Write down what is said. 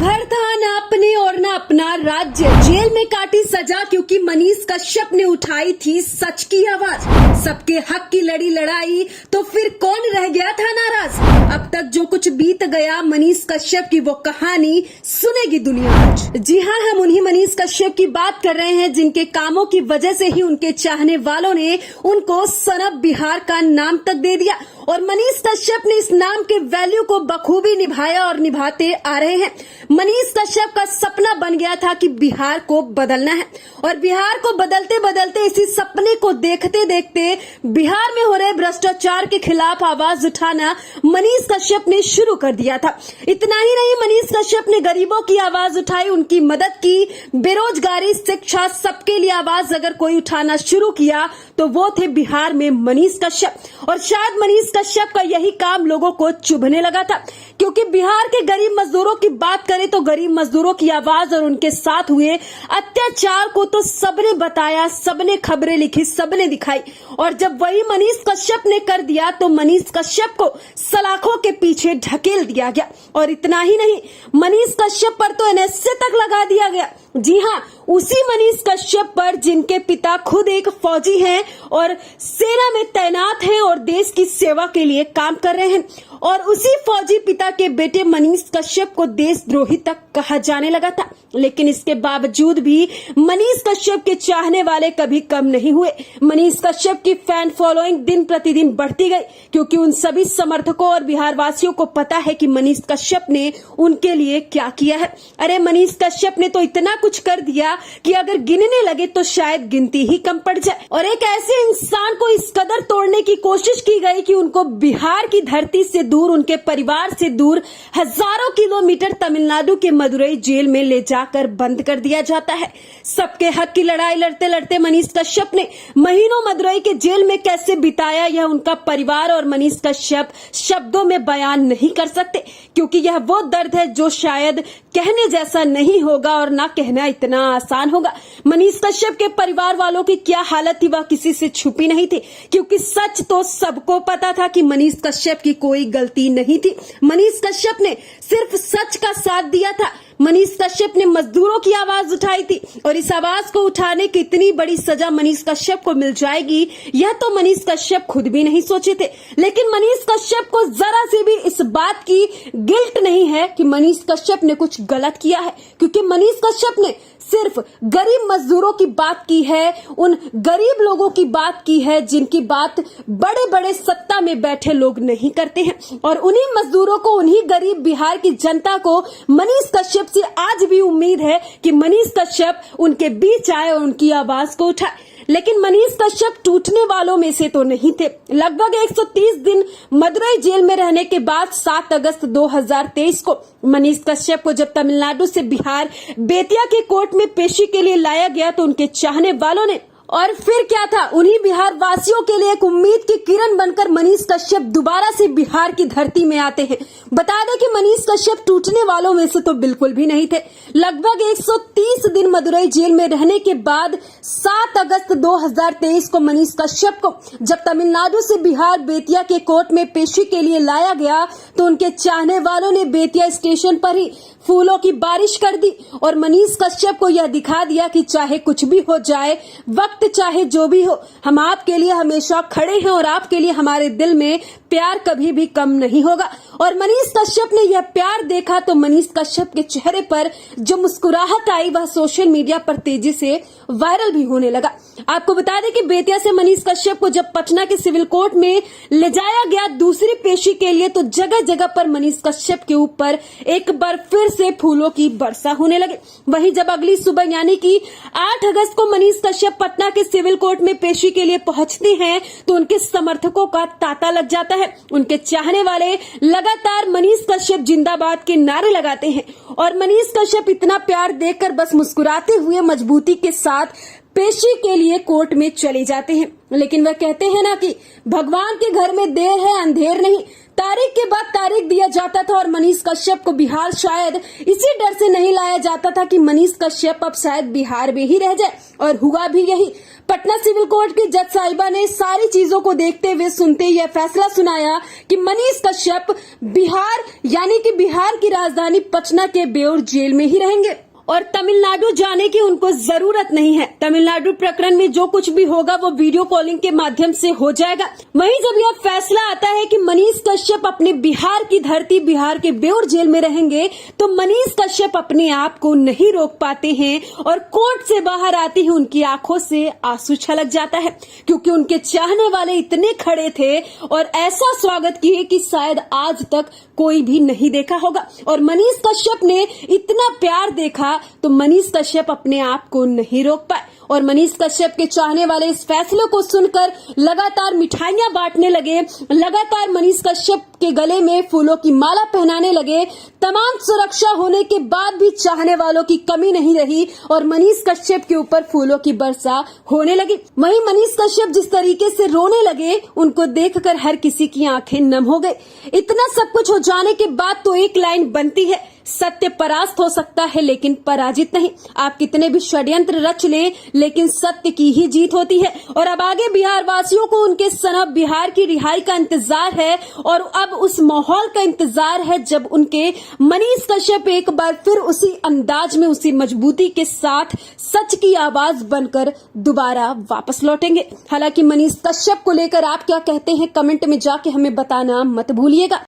घर था न अपने और न अपना राज्य, जेल में काटी सजा क्योंकि मनीष कश्यप ने उठाई थी सच की आवाज। सबके हक की लड़ी लड़ाई तो फिर कौन रह गया था नाराज। अब तक जो कुछ बीत गया मनीष कश्यप की वो कहानी सुनेगी दुनिया आज। जी हाँ, हम उन्हीं मनीष कश्यप की बात कर रहे हैं जिनके कामों की वजह से ही उनके चाहने वालों ने उनको सन ऑफ बिहार का नाम तक दे दिया और मनीष कश्यप ने इस नाम के वैल्यू को बखूबी निभाया और निभाते आ रहे हैं। मनीष कश्यप का सपना बन गया था कि बिहार को बदलना है और बिहार को बदलते बदलते इसी सपने को देखते देखते बिहार में हो रहे भ्रष्टाचार के खिलाफ आवाज उठाना मनीष कश्यप ने शुरू कर दिया था। इतना ही नहीं, मनीष कश्यप ने गरीबों की आवाज उठाई, उनकी मदद की, बेरोजगारी, शिक्षा, सबके लिए आवाज अगर कोई उठाना शुरू किया तो वो थे बिहार में मनीष कश्यप। और शायद मनीष कश्यप का यही काम लोगों को चुभने लगा था, क्योंकि बिहार के गरीब मजदूरों की बात करें तो गरीब मजदूरों की आवाज और उनके साथ हुए अत्याचार को तो सबने बताया, सबने खबरें लिखी, सबने दिखाई। और जब वही मनीष कश्यप ने कर दिया तो मनीष कश्यप को सलाखों के पीछे ढकेल दिया गया। और इतना ही नहीं, मनीष कश्यप पर तो एनएसए तक लगा दिया गया। जी हाँ, उसी मनीष कश्यप पर जिनके पिता खुद एक फौजी हैं और सेना में तैनात हैं और देश की सेवा के लिए काम कर रहे हैं। और उसी फौजी पिता के बेटे मनीष कश्यप को देशद्रोही तक कहा जाने लगा था। लेकिन इसके बावजूद भी मनीष कश्यप के चाहने वाले कभी कम नहीं हुए। मनीष कश्यप की फैन फॉलोइंग दिन प्रतिदिन बढ़ती गई, क्योंकि उन सभी समर्थकों और बिहार वासियों को पता है कि मनीष कश्यप ने उनके लिए क्या किया है। अरे मनीष कश्यप ने तो इतना कुछ कर दिया कि अगर गिनने लगे तो शायद गिनती ही कम पड़ जाए। और एक ऐसे इंसान को इस कदर तोड़ने की कोशिश की गई कि उनको बिहार की धरती से दूर, उनके परिवार से दूर हजारों किलोमीटर तमिलनाडु के मदुरई जेल में ले जाकर बंद कर दिया जाता है। सबके हक की लड़ाई लड़ते लड़ते मनीष कश्यप ने महीनों मदुरई के जेल में कैसे बिताया यह उनका परिवार और मनीष कश्यप शब्दों में बयान नहीं कर सकते, क्योंकि यह वो दर्द है जो शायद कहने जैसा नहीं होगा और ना कहना इतना आसान होगा। मनीष कश्यप के परिवार वालों की क्या हालत थी वह किसी से छुपी नहीं थी, क्योंकि सच तो सबको पता था कि मनीष कश्यप की कोई गलती नहीं थी। मनीष कश्यप ने सिर्फ सच का साथ दिया था। मनीष कश्यप ने मजदूरों की आवाज उठाई थी और इस आवाज को उठाने की इतनी बड़ी सजा मनीष कश्यप को मिल जाएगी यह तो मनीष कश्यप खुद भी नहीं सोचे थे। लेकिन मनीष कश्यप को जरा सी भी इस बात की गिल्ट नहीं है कि मनीष कश्यप ने कुछ गलत किया है, क्योंकि मनीष कश्यप ने सिर्फ गरीब मजदूरों की बात की है, उन गरीब लोगों की बात की है जिनकी बात बड़े बड़े सत्ता में बैठे लोग नहीं करते हैं। और उन्हीं मजदूरों को, उन्हीं गरीब बिहार की जनता को मनीष कश्यप से आज भी उम्मीद है कि मनीष कश्यप उनके बीच आए और उनकी आवाज को उठाए। लेकिन मनीष कश्यप टूटने वालों में से तो नहीं थे। लगभग 130 दिन मदुरई जेल में रहने के बाद 7 अगस्त 2023 को मनीष कश्यप को जब तमिलनाडु से बिहार बेतिया के कोर्ट में पेशी के लिए लाया गया तो उनके चाहने वालों ने, और फिर क्या था, उन्हीं बिहार वासियों के लिए एक उम्मीद की किरण बनकर मनीष कश्यप दोबारा से बिहार की धरती में आते हैं। बता दें कि मनीष कश्यप टूटने वालों में से तो बिल्कुल भी नहीं थे। लगभग 130 दिन मदुरई जेल में रहने के बाद 7 अगस्त 2023 को मनीष कश्यप को जब तमिलनाडु से बिहार बेतिया के कोर्ट में पेशी के लिए लाया गया तो उनके चाहने वालों ने बेतिया स्टेशन पर ही फूलों की बारिश कर दी और मनीष कश्यप को यह दिखा दिया कि चाहे कुछ भी हो जाए, वक्त चाहे जो भी हो, हम आपके लिए हमेशा खड़े हैं और आपके लिए हमारे दिल में प्यार कभी भी कम नहीं होगा। और मनीष कश्यप ने यह प्यार देखा तो मनीष कश्यप के चेहरे पर जो मुस्कुराहट आई वह सोशल मीडिया पर तेजी से वायरल भी होने लगा। आपको बता दें कि बेतिया से मनीष कश्यप को जब पटना के सिविल कोर्ट में ले जाया गया दूसरी पेशी के लिए तो जगह जगह पर मनीष कश्यप के ऊपर एक बार फिर से फूलों की वर्षा होने लगे। वहीं जब अगली सुबह यानी कि 8 अगस्त को मनीष कश्यप पटना के सिविल कोर्ट में पेशी के लिए पहुंचते हैं तो उनके समर्थकों का तांता लग जाता है। उनके चाहने वाले लगातार मनीष कश्यप जिंदाबाद के नारे लगाते हैं और मनीष कश्यप इतना प्यार देखकर बस मुस्कुराते हुए मजबूती के साथ पेशी के लिए कोर्ट में चले जाते हैं। लेकिन वह कहते हैं ना कि भगवान के घर में देर है अंधेर नहीं। तारीख के के बाद तारीख दिया जाता था और मनीष कश्यप को बिहार शायद इसी डर से नहीं लाया जाता था कि मनीष कश्यप अब शायद बिहार में ही रह जाए, और हुआ भी यही। पटना सिविल कोर्ट की जज साहिबा ने सारी चीजों को देखते हुए सुनते यह फैसला सुनाया कि मनीष कश्यप बिहार यानी कि बिहार की राजधानी पटना के बेउर जेल में ही रहेंगे और तमिलनाडु जाने की उनको जरूरत नहीं है। तमिलनाडु प्रकरण में जो कुछ भी होगा वो वीडियो कॉलिंग के माध्यम से हो जाएगा। वहीं जब यह फैसला आता है कि मनीष कश्यप अपने बिहार की धरती बिहार के बेउर जेल में रहेंगे, तो मनीष कश्यप अपने आप को नहीं रोक पाते हैं और कोर्ट से बाहर आते ही उनकी आंखों से आंसू छलक जाता है, क्योंकि उनके चाहने वाले इतने खड़े थे और ऐसा स्वागत किए कि शायद आज तक कोई भी नहीं देखा होगा। और मनीष कश्यप ने इतना प्यार देखा तो मनीष कश्यप अपने आप को नहीं रोक पाए और मनीष कश्यप के चाहने वाले इस फैसले को सुनकर लगातार मिठाइयां बांटने लगे, लगातार मनीष कश्यप के गले में फूलों की माला पहनाने लगे। तमाम सुरक्षा होने के बाद भी चाहने वालों की कमी नहीं रही और मनीष कश्यप के ऊपर फूलों की वर्षा होने लगी। वहीं मनीष कश्यप जिस तरीके से रोने लगे, उनको देखकर हर किसी की आंखें नम हो गई। इतना सब कुछ हो जाने के बाद तो एक लाइन बनती है, सत्य परास्त हो सकता है लेकिन पराजित नहीं। आप कितने भी षड्यंत्र रच लें, लेकिन सत्य की ही जीत होती है। और अब आगे बिहार वासियों को उनके सनब बिहार की रिहाई का इंतजार है और अब उस माहौल का इंतजार है जब उनके मनीष कश्यप एक बार फिर उसी अंदाज में, उसी मजबूती के साथ सच की आवाज बनकर दोबारा वापस लौटेंगे। हालांकि मनीष कश्यप को लेकर आप क्या कहते हैं, कमेंट में जाके हमें बताना मत भूलिएगा।